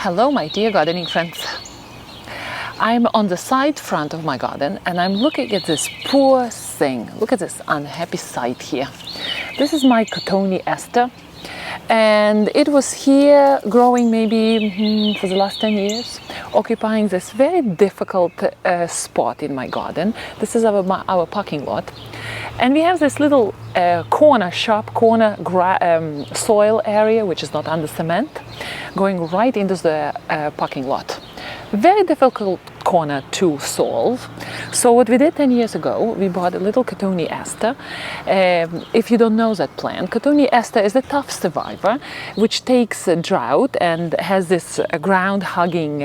Hello, my dear gardening friends. I'm on the side front of my garden and I'm looking at this poor thing. Look at this unhappy site here. This is my Cotoneaster, and it was here growing maybe for the last 10 years, occupying this very difficult spot in my garden. This is our parking lot, and we have this little sharp corner soil area which is not under cement, going right into the parking lot. Very difficult corner to solve. So what we did 10 years ago, we bought a little Cotoneaster. If you don't know that plant, Cotoneaster is a tough survivor which takes a drought and has this ground-hugging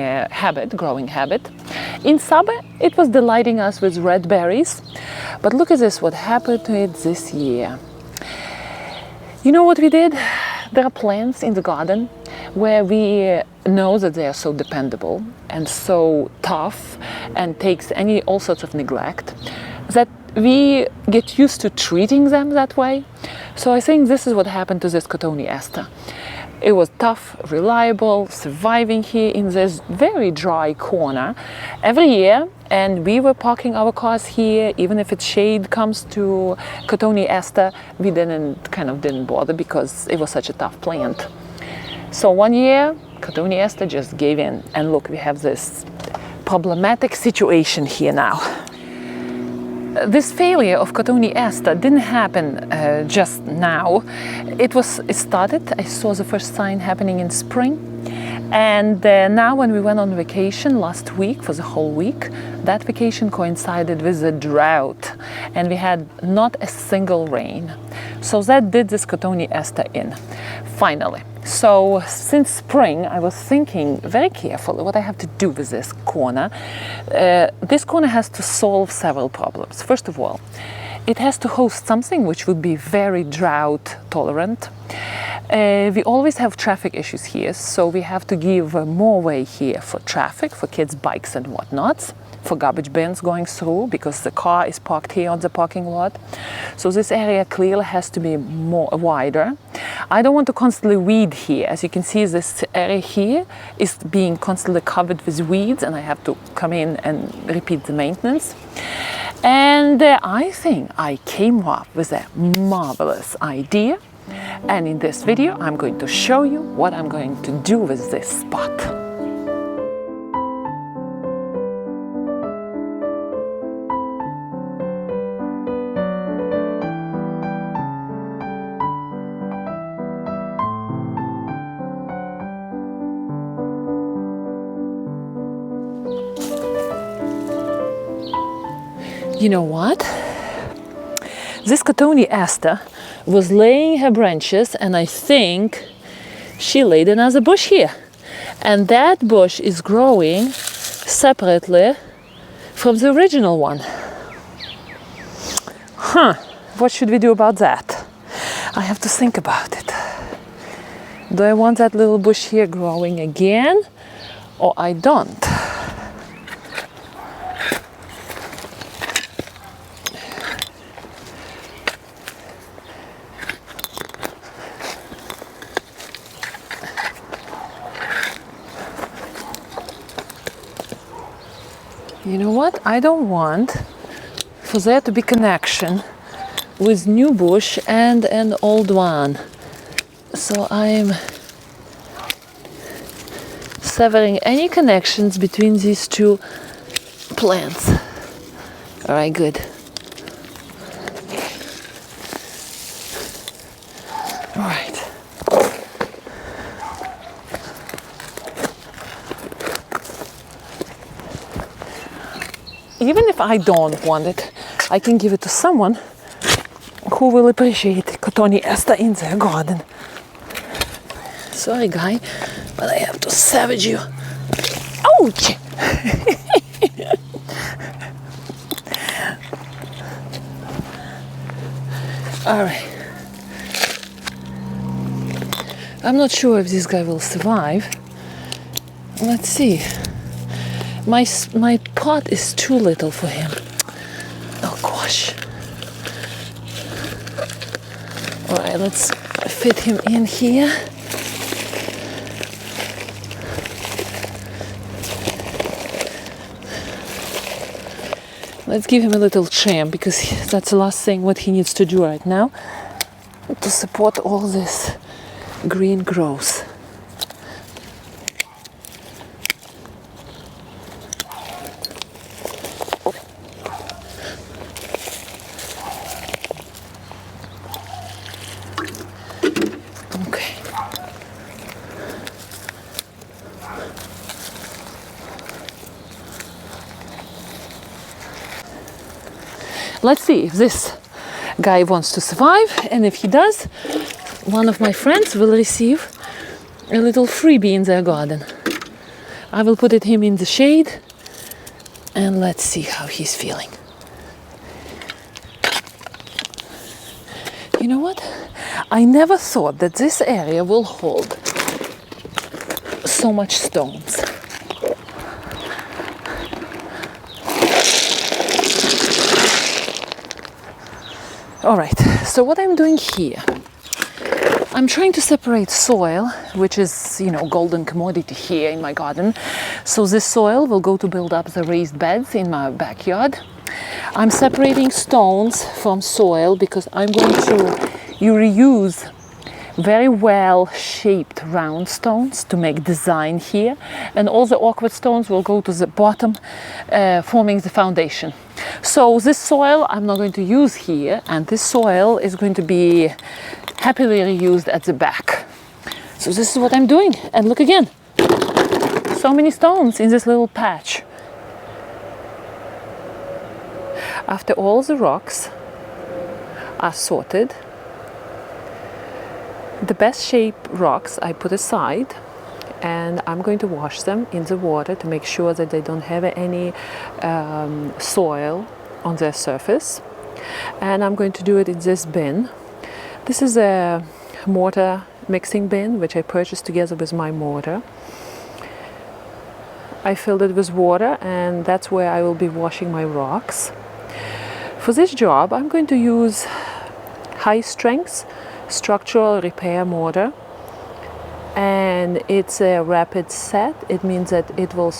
growing habit. In summer, it was delighting us with red berries. But look at this, what happened to it this year. You know what we did? There are plants in the garden where we know that they are so dependable and so tough and takes all sorts of neglect that we get used to treating them that way. So I think this is what happened to this Cotoneaster. It was tough, reliable, surviving here in this very dry corner every year, and we were parking our cars here. Even if its shade comes to Cotoneaster, we didn't bother because it was such a tough plant. So one year, Cotoneaster just gave in, and look, we have this problematic situation here now. This failure of Cotoneaster didn't happen just now. It started, I saw the first sign happening in spring. And now when we went on vacation last week, for the whole week, that vacation coincided with a drought. And we had not a single rain. So that did this Cotoneaster in, finally. So since spring, I was thinking very carefully what I have to do with this corner. This corner has to solve several problems. First of all, it has to host something which would be very drought tolerant. We always have traffic issues here, so we have to give more way here for traffic, for kids' bikes and whatnots, for garbage bins going through, because the car is parked here on the parking lot. So this area clearly has to be wider. I don't want to constantly weed here. As you can see, this area here is being constantly covered with weeds, and I have to come in and repeat the maintenance. And I think I came up with a marvelous idea. And in this video, I'm going to show you what I'm going to do with this spot. You know what? This Cotoneaster was laying her branches, and I think she laid another bush here. And that bush is growing separately from the original one. What should we do about that? I have to think about it. Do I want that little bush here growing again, or I don't? You know what? I don't want for there to be connection with new bush and an old one. So I'm severing any connections between these two plants. All right, good. All right. Even if I don't want it, I can give it to someone who will appreciate Cotoneaster in their garden. Sorry, guy, but I have to savage you. Ouch! All right. I'm not sure if this guy will survive. Let's see. My pot is too little for him. Oh gosh. All right, let's fit him in here. Let's give him a little trim, because that's the last thing what he needs to do right now to support all this green growth. Okay. Let's see if this guy wants to survive, and if he does, one of my friends will receive a little freebie in their garden. I will put him in the shade, and let's see how he's feeling. You know what? I never thought that this area will hold so much stones. All right, so what I'm doing here, I'm trying to separate soil, which is, golden commodity here in my garden. So this soil will go to build up the raised beds in my backyard. I'm separating stones from soil because I'm going to reuse very well shaped round stones to make design here, and all the awkward stones will go to the bottom, forming the foundation. So this soil I'm not going to use here, and this soil is going to be happily reused at the back. So this is what I'm doing, and look again, so many stones in this little patch. After all the rocks are sorted, the best shaped rocks I put aside, and I'm going to wash them in the water to make sure that they don't have any soil on their surface. And I'm going to do it in this bin. This is a mortar mixing bin which I purchased together with my mortar. I filled it with water, and that's where I will be washing my rocks. For this job I'm going to use high strength structural repair mortar, and it's a rapid set. It means that it will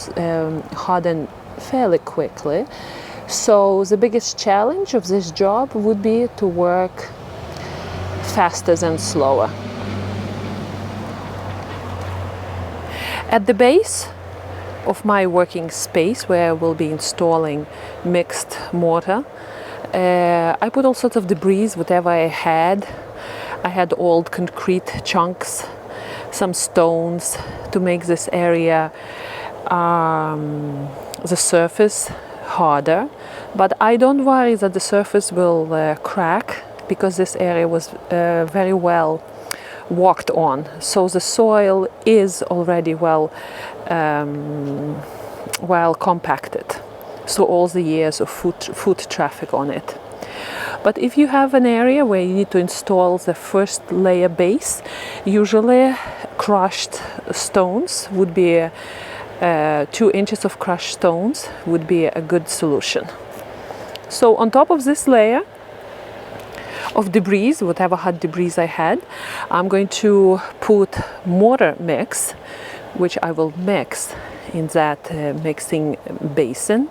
harden fairly quickly. So the biggest challenge of this job would be to work faster than slower. At the base of my working space, where I will be installing mixed mortar, I put all sorts of debris, whatever I had. I had old concrete chunks, some stones to make this area, the surface harder. But I don't worry that the surface will crack, because this area was very well walked on. So the soil is already well compacted. So all the years of foot traffic on it. But if you have an area where you need to install the first layer base, usually crushed stones would be 2 inches of crushed stones would be a good solution. So on top of this layer of debris, whatever hard debris I had, I'm going to put mortar mix, which I will mix in that mixing basin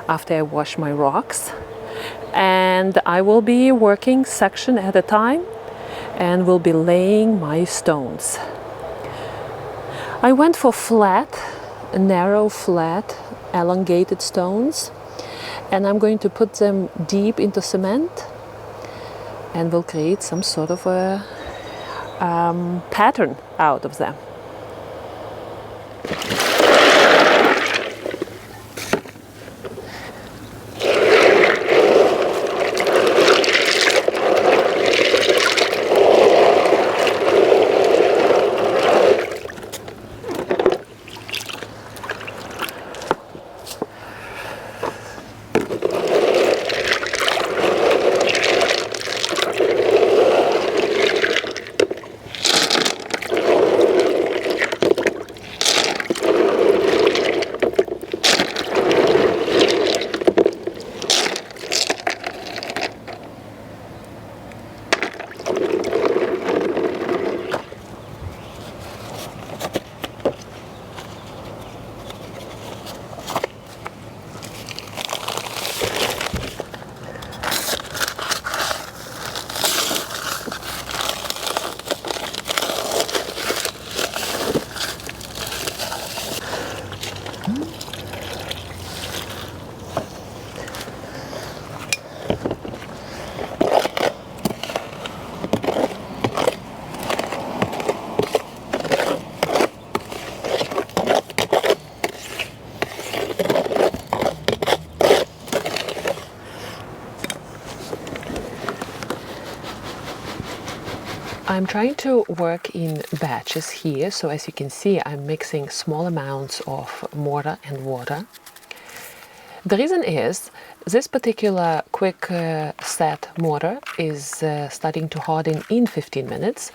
after I wash my rocks. And I will be working section at a time, and will be laying my stones. I went for flat, narrow, flat, elongated stones, and I'm going to put them deep into cement, and will create some sort of a pattern out of them. I'm trying to work in batches here, so as you can see I'm mixing small amounts of mortar and water. The reason is this particular quick set mortar is starting to harden in 15 minutes,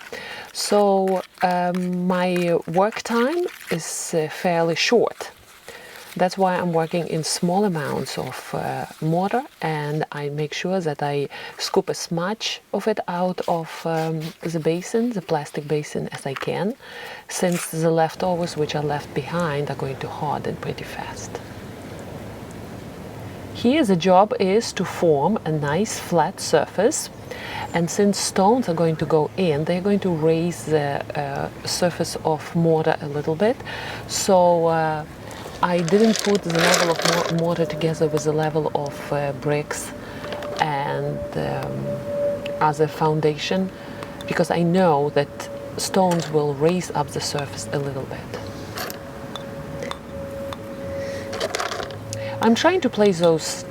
so my work time is fairly short. That's why I'm working in small amounts of mortar, and I make sure that I scoop as much of it out of the basin, the plastic basin, as I can, since the leftovers which are left behind are going to harden pretty fast. Here the job is to form a nice flat surface, and since stones are going to go in, they're going to raise the surface of mortar a little bit. So I didn't put the level of mortar together with the level of bricks and other foundation, because I know that stones will raise up the surface a little bit. I'm trying to place those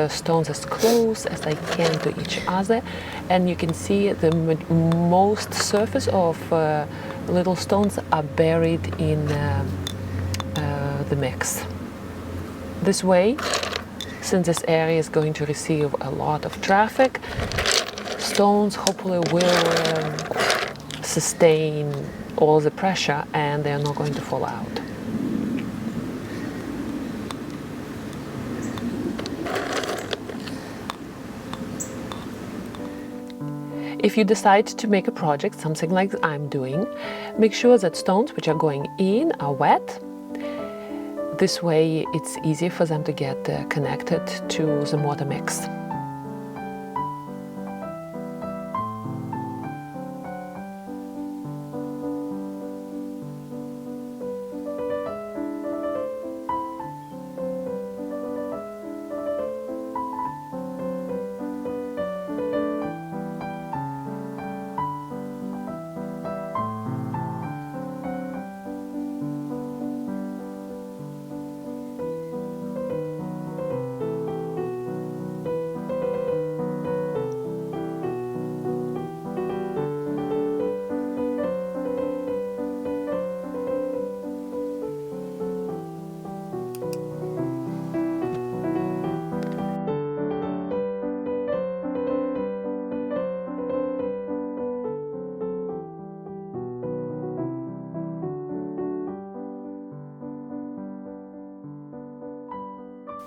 stones as close as I can to each other, and you can see the most surface of little stones are buried in the mix. This way, since this area is going to receive a lot of traffic, stones hopefully will sustain all the pressure and they're not going to fall out. If you decide to make a project, something like I'm doing, make sure that stones which are going in are wet. This way it's easier for them to get connected to the mortar mix.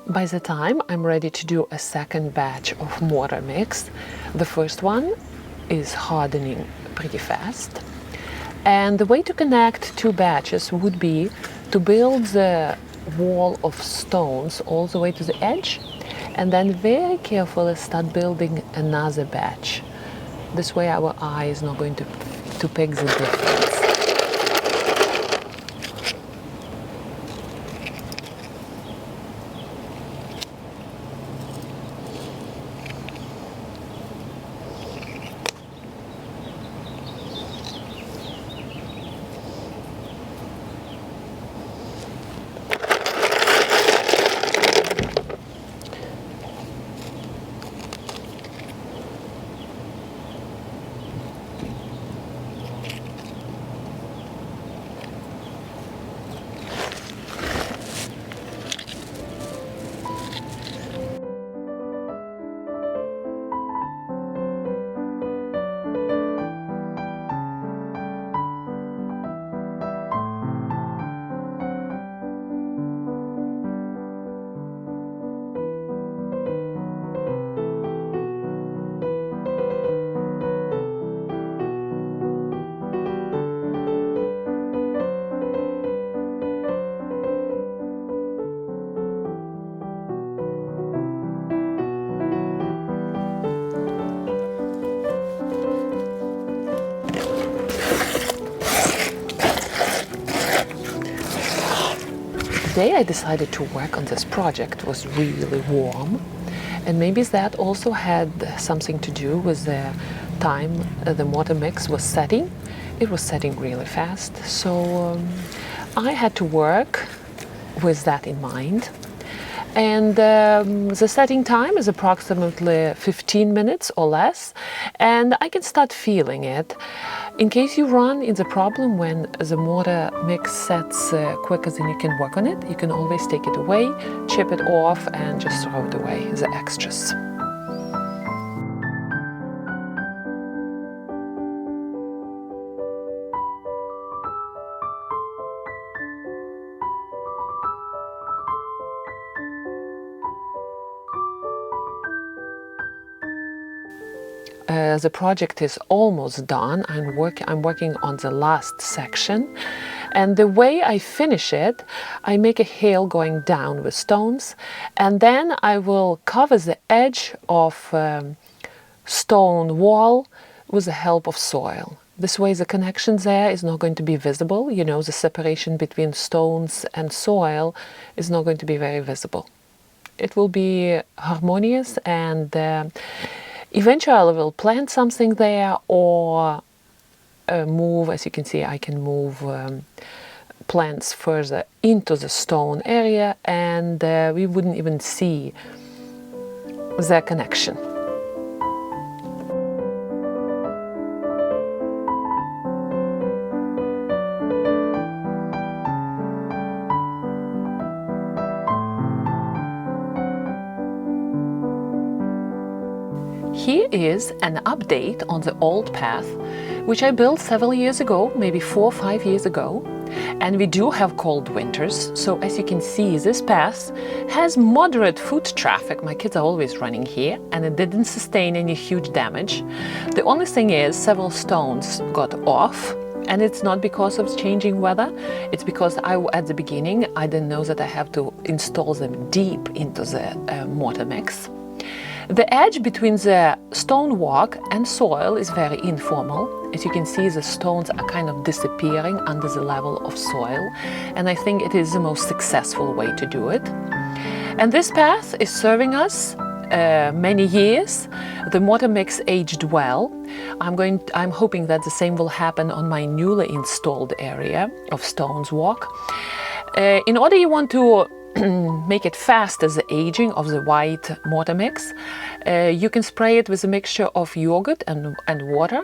By the time I'm ready to do a second batch of mortar mix, the first one is hardening pretty fast. And the way to connect two batches would be to build the wall of stones all the way to the edge, and then very carefully start building another batch. This way our eye is not going to pick the difference. The day I decided to work on this project was really warm, and maybe that also had something to do with the time the mortar mix was setting. It was setting really fast, so I had to work with that in mind. and the setting time is approximately 15 minutes or less, and I can start feeling it. In case you run into the problem when the mortar mix sets quicker than you can work on it, you can always take it away, chip it off, and just throw it away, the extras. The project is almost done. I'm working on the last section, and the way I finish it, I make a hill going down with stones, and then I will cover the edge of stone wall with the help of soil. This way the connection there is not going to be visible. You know, the separation between stones and soil is not going to be very visible. It will be harmonious, and eventually I will plant something there, or move, as you can see, I can move plants further into the stone area, and we wouldn't even see their connection. Here is an update on the old path, which I built several years ago, maybe 4 or 5 years ago. And we do have cold winters, so as you can see, this path has moderate foot traffic. My kids are always running here, and it didn't sustain any huge damage. The only thing is, several stones got off, and it's not because of changing weather. It's because at the beginning, I didn't know that I have to install them deep into the mortar mix. The edge between the stone walk and soil is very informal. As you can see, the stones are kind of disappearing under the level of soil, and I think it is the most successful way to do it. And this path is serving us many years. The mortar mix aged well. I'm hoping that the same will happen on my newly installed area of Stones Walk. In order you want to make it fast as the aging of the white mortar mix, you can spray it with a mixture of yogurt and water.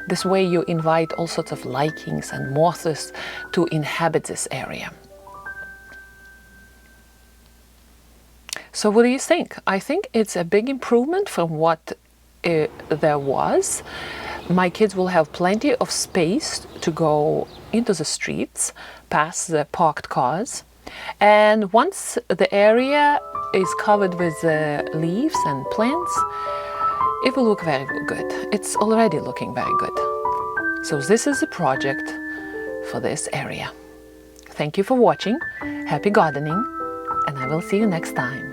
This way you invite all sorts of lichens and moths to inhabit this area. So what do you think? I think it's a big improvement from what there was. My kids will have plenty of space to go into the streets, past the parked cars. And once the area is covered with leaves and plants, it will look very good. It's already looking very good. So this is the project for this area. Thank you for watching. Happy gardening, and I will see you next time.